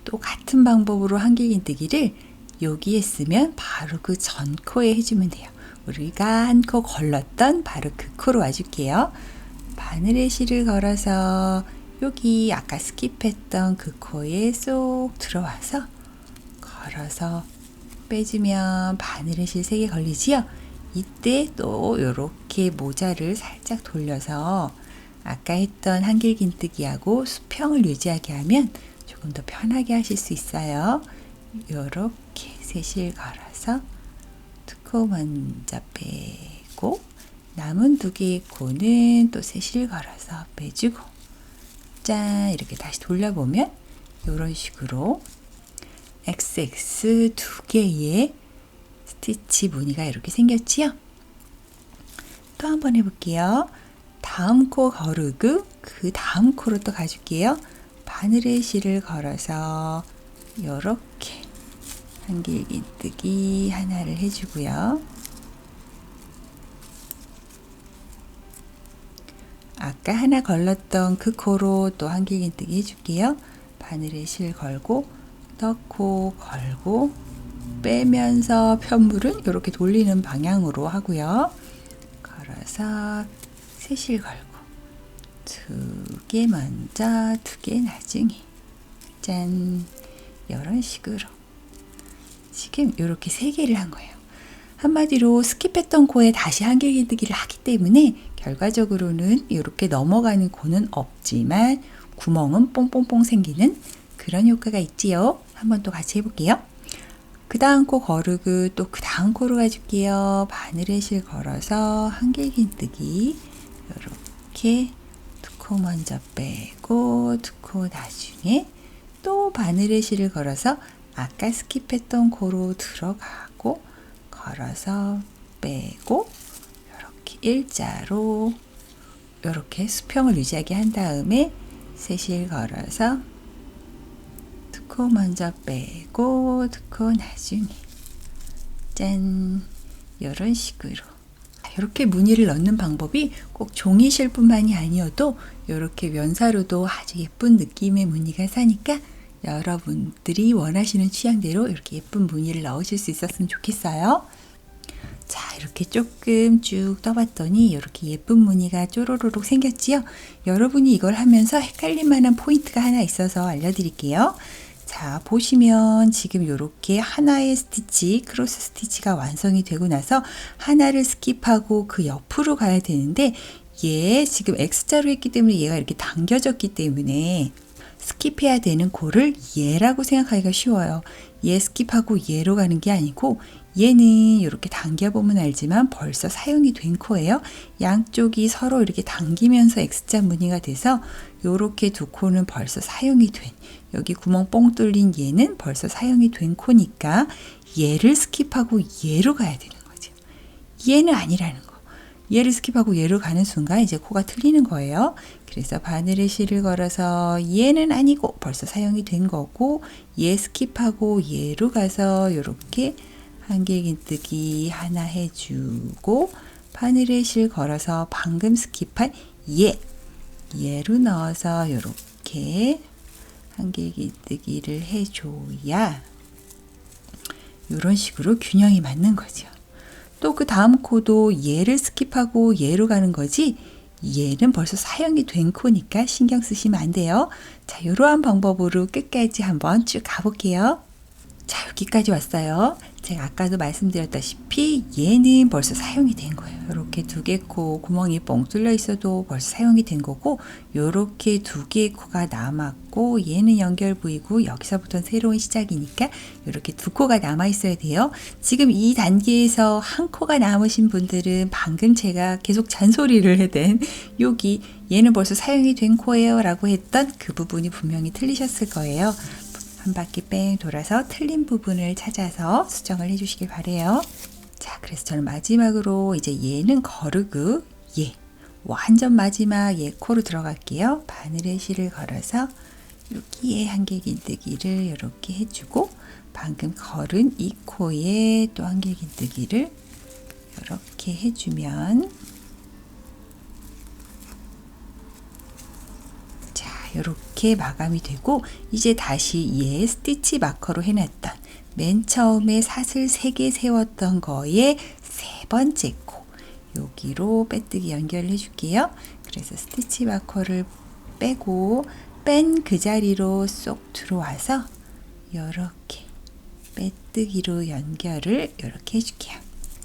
또 같은 방법으로 한길긴뜨기를 여기 했으면 바로 그 전 코에 해주면 돼요. 우리가 한 코 걸렀던 바로 그 코로 와줄게요. 바늘에 실을 걸어서 여기 아까 스킵했던 그 코에 쏙 들어와서 걸어서 빼주면 바늘에 실 3개 걸리지요? 이때 또 이렇게 모자를 살짝 돌려서 아까 했던 한길긴뜨기하고 수평을 유지하게 하면 조금 더 편하게 하실 수 있어요. 이렇게 3실 걸어서 두 코 먼저 빼고 남은 2개의 코는 또 3실 걸어서 빼주고 짠 이렇게 다시 돌려보면 이런 식으로 XX 2개의 스티치 무늬가 이렇게 생겼지요? 또 한번 해볼게요. 다음 코 거르고 그 다음 코로 또 가줄게요. 바늘에 실을 걸어서 이렇게 한길긴뜨기 하나를 해주고요. 아까 하나 걸렀던 그 코로 또 한길긴뜨기 해줄게요. 바늘에 실 걸고 넣고 걸고 빼면서 편물은 이렇게 돌리는 방향으로 하고요. 걸어서 3실 걸고 2개 먼저 2개 나중에 짠 이런 식으로 지금 이렇게 3개를 한 거예요. 한마디로 스킵했던 코에 다시 한길긴뜨기를 하기 때문에 결과적으로는 이렇게 넘어가는 코는 없지만 구멍은 뽕뽕뽕 생기는 그런 효과가 있지요. 한번 또 같이 해볼게요. 그 다음 코 거르고 또 그 다음 코로 가줄게요. 바늘에 실 걸어서 한길긴뜨기 이렇게 2코 먼저 빼고 2코 나중에 또 바늘에 실을 걸어서 아까 스킵했던 코로 들어가고 걸어서 빼고 이렇게 일자로 이렇게 수평을 유지하게 한 다음에 3실 걸어서 2코 먼저 빼고 2코 나중에 짠 이런 식으로 이렇게 무늬를 넣는 방법이 꼭 종이실뿐만이 아니어도 이렇게 면사로도 아주 예쁜 느낌의 무늬가 사니까 여러분들이 원하시는 취향대로 이렇게 예쁜 무늬를 넣으실 수 있었으면 좋겠어요. 자, 이렇게 조금 쭉 떠봤더니 이렇게 예쁜 무늬가 쪼로로록 생겼지요? 여러분이 이걸 하면서 헷갈릴 만한 포인트가 하나 있어서 알려드릴게요. 자, 보시면 지금 이렇게 하나의 스티치, 크로스 스티치가 완성이 되고 나서 하나를 스킵하고 그 옆으로 가야 되는데 얘 지금 X자로 했기 때문에 얘가 이렇게 당겨졌기 때문에 스킵해야 되는 코를 얘라고 생각하기가 쉬워요. 얘 스킵하고 얘로 가는 게 아니고 얘는 이렇게 당겨보면 알지만 벌써 사용이 된 코예요. 양쪽이 서로 이렇게 당기면서 X자 무늬가 돼서 이렇게 두 코는 벌써 사용이 된, 여기 구멍 뽕 뚫린 얘는 벌써 사용이 된 코니까 얘를 스킵하고 얘로 가야 되는 거죠. 얘는 아니라는 거. 얘를 스킵하고 얘로 가는 순간 이제 코가 틀리는 거예요. 그래서 바늘에 실을 걸어서 얘는 아니고 벌써 사용이 된 거고 얘 스킵하고 얘로 가서 이렇게 한길긴뜨기 하나 해주고 바늘에 실 걸어서 방금 스킵한 얘로 넣어서 이렇게 한길긴뜨기를 해줘야 이런 식으로 균형이 맞는 거죠. 또 그 다음 코도 얘를 스킵하고 얘로 가는 거지 얘는 벌써 사용이 된 코니까 신경 쓰시면 안 돼요. 자, 이러한 방법으로 끝까지 한번 쭉 가볼게요. 자, 여기까지 왔어요. 제가 아까도 말씀드렸다시피 얘는 벌써 사용이 된 거예요. 이렇게 2개 코 구멍이 뻥 뚫려 있어도 벌써 사용이 된 거고 이렇게 2개의 코가 남았고 얘는 연결 부위고 여기서부터는 새로운 시작이니까 이렇게 2코가 남아 있어야 돼요. 지금 이 단계에서 한 코가 남으신 분들은 방금 제가 계속 잔소리를 해댄 여기 얘는 벌써 사용이 된 코예요 라고 했던 그 부분이 분명히 틀리셨을 거예요. 한 바퀴 뺑 돌아서 틀린 부분을 찾아서 수정을 해주시길 바래요. 자, 그래서 저는 마지막으로 이제 얘는 거르고 얘 완전 마지막 얘 코로 들어갈게요. 바늘에 실을 걸어서 여기에 한길긴뜨기를 이렇게 해주고 방금 걸은 이 코에 또 한길긴뜨기를 이렇게 해주면, 자, 이렇게 마감이 되고, 이제 다시 얘 스티치 마커로 해놨던 맨 처음에 사슬 3개 세웠던 거에 세 번째 코, 여기로 빼뜨기 연결을 해줄게요. 그래서 스티치 마커를 빼고 뺀 그 자리로 쏙 들어와서 이렇게 빼뜨기로 연결을 이렇게 해줄게요.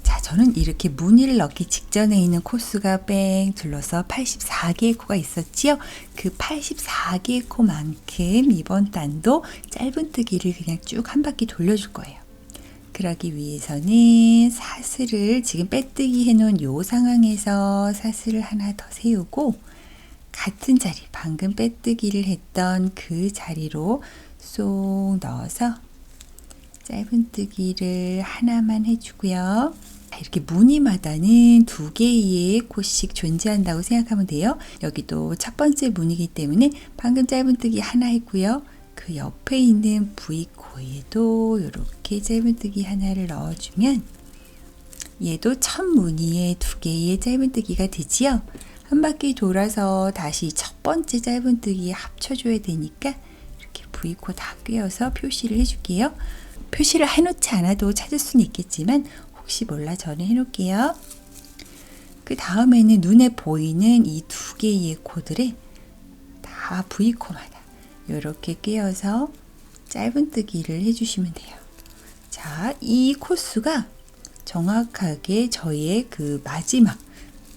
자, 저는 이렇게 무늬를 넣기 직전에 있는 코수가 뺑 둘러서 84개의 코가 있었지요. 그 84개의 코만큼 이번 단도 짧은뜨기를 그냥 쭉 한 바퀴 돌려줄 거예요. 그러기 위해서는 사슬을 지금 빼뜨기 해놓은 요 상황에서 사슬을 하나 더 세우고 같은 자리, 방금 빼뜨기를 했던 그 자리로 쏙 넣어서 짧은뜨기를 하나만 해주고요. 이렇게 무늬마다는 2개의 코씩 존재한다고 생각하면 돼요. 여기도 첫 번째 무늬이기 때문에 방금 짧은뜨기 하나 했고요. 그 옆에 있는 V코에도 이렇게 짧은뜨기 하나를 넣어주면 얘도 첫 무늬에 2개의 짧은뜨기가 되지요. 한 바퀴 돌아서 다시 첫 번째 짧은뜨기에 합쳐줘야 되니까 이렇게 V코 다 꿰어서 표시를 해줄게요. 표시를 해놓지 않아도 찾을 수는 있겠지만 혹시 몰라 저는 해놓을게요. 그 다음에는 눈에 보이는 이 2개의 코들에 다 V코마다 이렇게 꿰어서 짧은뜨기를 해주시면 돼요. 자, 이 코수가 정확하게 저희의 그 마지막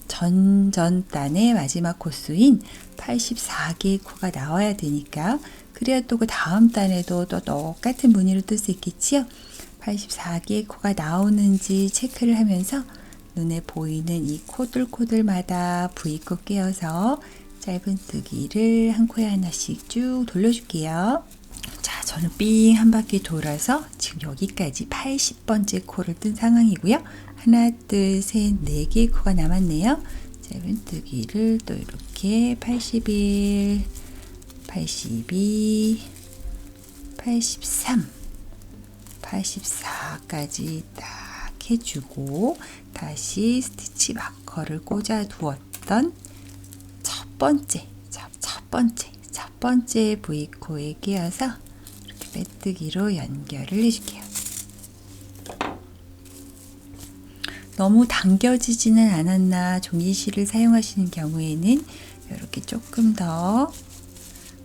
전단의 마지막 코수인 84개의 코가 나와야 되니까, 그래야 또 그 다음 단에도 또 똑같은 무늬로 뜰 수 있겠지요. 84개의 코가 나오는지 체크를 하면서 눈에 보이는 이 코들마다 V코 꿰어서 짧은뜨기를 한 코에 하나씩 쭉 돌려줄게요. 자, 저는 삥 한 바퀴 돌아서 지금 여기까지 80번째 코를 뜬 상황이고요. 하나, 둘, 셋, 4개의 코가 남았네요. 짧은뜨기를 또 이렇게 81, 82, 83, 84까지 딱 해주고 다시 스티치 마커를 꽂아 두었던 첫 번째 V코에 끼워서 이렇게 빼뜨기로 연결을 해줄게요. 너무 당겨지지는 않았나 종이실을 사용하시는 경우에는 이렇게 조금 더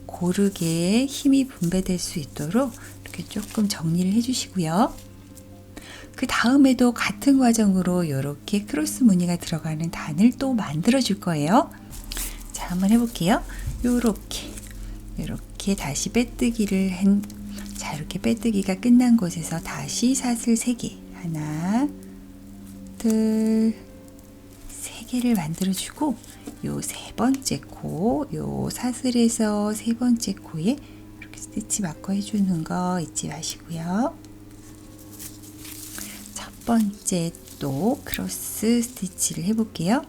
고르게 힘이 분배될 수 있도록 이렇게 조금 정리를 해주시고요. 그 다음에도 같은 과정으로 이렇게 크로스 무늬가 들어가는 단을 또 만들어 줄 거예요. 자, 한번 해볼게요. 이렇게 다시 빼뜨기를 자, 이렇게 빼뜨기가 끝난 곳에서 다시 사슬 3개, 하나, 둘, 3개를 만들어주고 요 세 번째 코, 요 사슬에서 세 번째 코에 이렇게 스티치 마커 해주는 거 잊지 마시고요. 첫 번째 또 크로스 스티치를 해볼게요.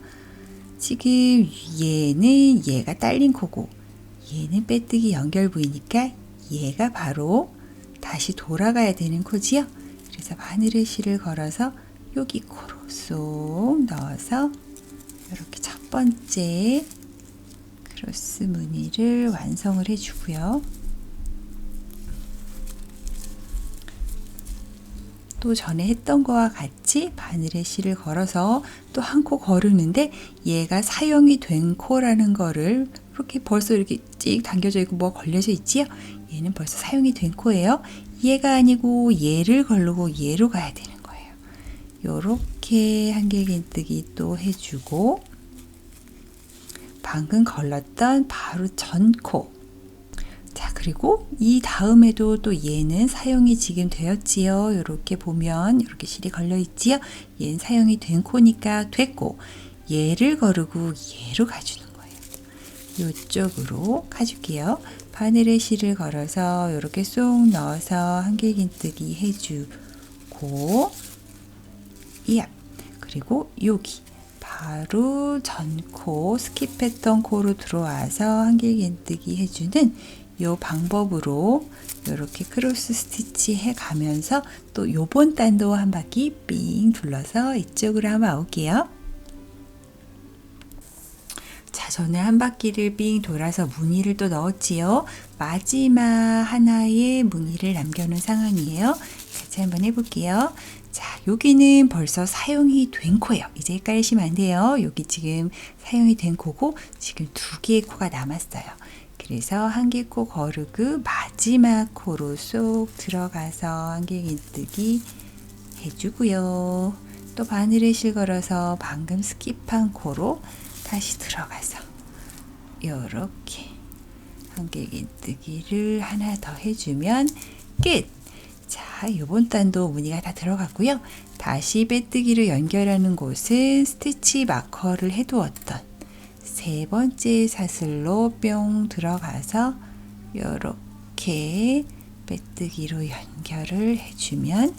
지금 얘가 딸린 코고 얘는 빼뜨기 연결 부위니까 얘가 바로 다시 돌아가야 되는 코지요. 그래서 바늘에 실을 걸어서 여기 코로 쏙 넣어서 이렇게 첫 번째 크로스 무늬를 완성을 해주고요. 또 전에 했던 거와 같이 바늘에 실을 걸어서 또 한 코 거르는데 얘가 사용이 된 코라는 거를 이렇게 벌써 이렇게 찍 당겨져 있고 뭐 걸려져 있지요? 얘는 벌써 사용이 된 코예요. 얘가 아니고 얘를 걸르고 얘로 가야 되는 거예요. 요렇게 한길긴뜨기 또 해주고 방금 걸렀던 바로 전 코. 자, 그리고 이 다음에도 또 얘는 사용이 지금 되었지요. 이렇게 보면 이렇게 실이 걸려 있지요. 얘는 사용이 된 코니까 됐고 얘를 거르고 얘로 가주는 거예요. 이쪽으로 가줄게요. 바늘에 실을 걸어서 이렇게 쏙 넣어서 한길긴뜨기 해주고 그리고 여기 바로 전 코 스킵했던 코로 들어와서 한길긴뜨기 해주는 요 방법으로 이렇게 크로스 스티치 해 가면서 또 요번 단도 한 바퀴 삥 둘러서 이쪽으로 한번 와볼게요. 자, 저는 한 바퀴를 삥 돌아서 무늬를 또 넣었지요. 마지막 하나의 무늬를 남겨놓은 상황이에요. 같이 한번 해볼게요. 자, 여기는 벌써 사용이 된 코예요. 이제 헷갈리시면 안 돼요. 여기 지금 사용이 된 코고 지금 2개의 코가 남았어요. 그래서 한 개 코 거르고 마지막 코로 쏙 들어가서 한길긴뜨기 해주고요. 또 바늘에 실 걸어서 방금 스킵한 코로 다시 들어가서 이렇게 한길긴뜨기를 하나 더 해주면 끝! 자, 이번 단도 무늬가 다 들어갔고요. 다시 빼뜨기로 연결하는 곳은 스티치 마커를 해두었던 세 번째 사슬로 뿅 들어가서 이렇게 빼뜨기로 연결을 해주면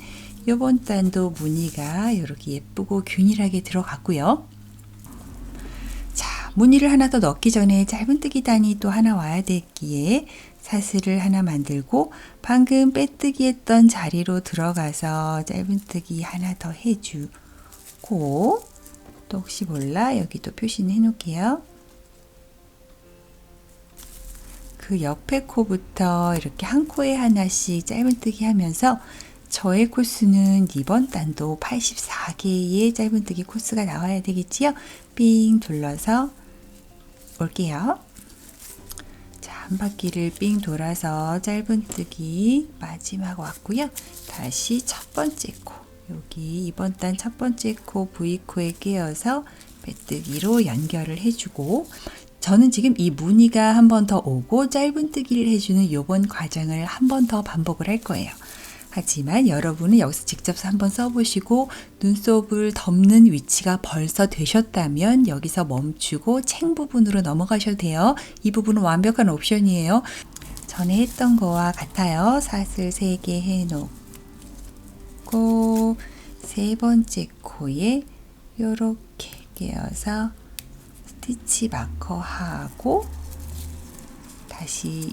이번 단도 무늬가 이렇게 예쁘고 균일하게 들어갔고요. 자, 무늬를 하나 더 넣기 전에 짧은뜨기 단이 또 하나 와야 되기에 사슬을 하나 만들고 방금 빼뜨기 했던 자리로 들어가서 짧은뜨기 하나 더 해주고 또 혹시 몰라 여기도 표시는 해놓을게요. 그 옆에 코부터 이렇게 한 코에 하나씩 짧은뜨기 하면서 저의 코스는 이번 단도 84개의 짧은뜨기 코스가 나와야 되겠지요. 삥 둘러서 올게요. 자, 한 바퀴를 삥 돌아서 짧은뜨기 마지막 왔고요. 다시 첫 번째 코, 여기 이번 단 첫 번째 코 V코에 끼워서 빼뜨기로 연결을 해주고 저는 지금 이 무늬가 한 번 더 오고 짧은뜨기를 해주는 요번 과정을 한 번 더 반복을 할 거예요. 하지만 여러분은 여기서 직접 한번 써보시고 눈썹을 덮는 위치가 벌써 되셨다면 여기서 멈추고 챙 부분으로 넘어가셔도 돼요. 이 부분은 완벽한 옵션이에요. 전에 했던 거와 같아요. 사슬 3개 해놓고 세 번째 코에 이렇게 끼워서 스티치 마커하고 다시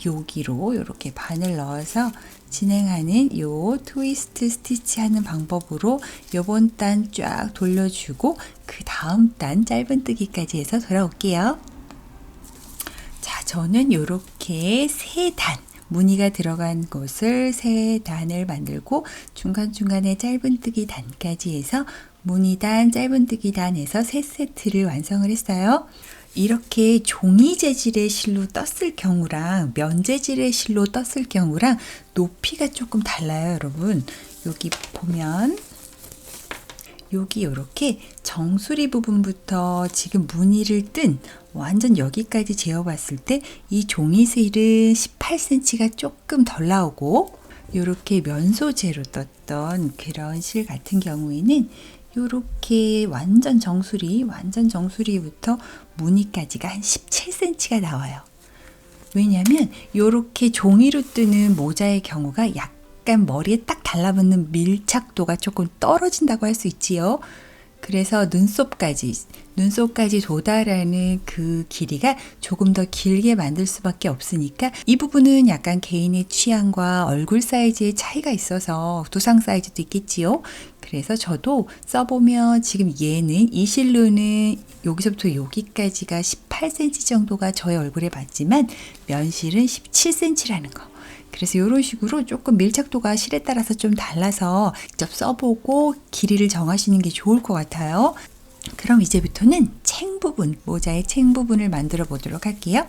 여기로 이렇게 바늘 넣어서 진행하는 요 트위스트 스티치 하는 방법으로 요번 단 쫙 돌려주고 그 다음 단 짧은뜨기까지 해서 돌아올게요. 자, 저는 요렇게 3단 무늬가 들어간 곳을 3단을 만들고 중간중간에 짧은뜨기 단까지 해서 무늬단, 짧은뜨기 단에서 3세트를 완성을 했어요. 이렇게 종이 재질의 실로 떴을 경우랑 면 재질의 실로 떴을 경우랑 높이가 조금 달라요, 여러분. 여기 보면 여기 이렇게 정수리 부분부터 지금 무늬를 뜬 완전 여기까지 재어봤을 때 이 종이실은 18cm가 조금 덜 나오고 이렇게 면 소재로 떴던 그런 실 같은 경우에는 이렇게 완전 정수리부터 무늬까지가 한 17cm가 나와요. 왜냐하면 이렇게 종이로 뜨는 모자의 경우가 약간 머리에 딱 달라붙는 밀착도가 조금 떨어진다고 할 수 있지요. 그래서 눈썹까지 도달하는 그 길이가 조금 더 길게 만들 수밖에 없으니까 이 부분은 약간 개인의 취향과 얼굴 사이즈의 차이가 있어서 두상 사이즈도 있겠지요. 그래서 저도 써보면 지금 얘는 이 실로는 여기서부터 여기까지가 18cm 정도가 저의 얼굴에 맞지만 면실은 17cm라는 거. 그래서 이런 식으로 조금 밀착도가 실에 따라서 좀 달라서 직접 써보고 길이를 정하시는 게 좋을 것 같아요. 그럼 이제부터는 챙 부분, 모자의 챙 부분을 만들어 보도록 할게요.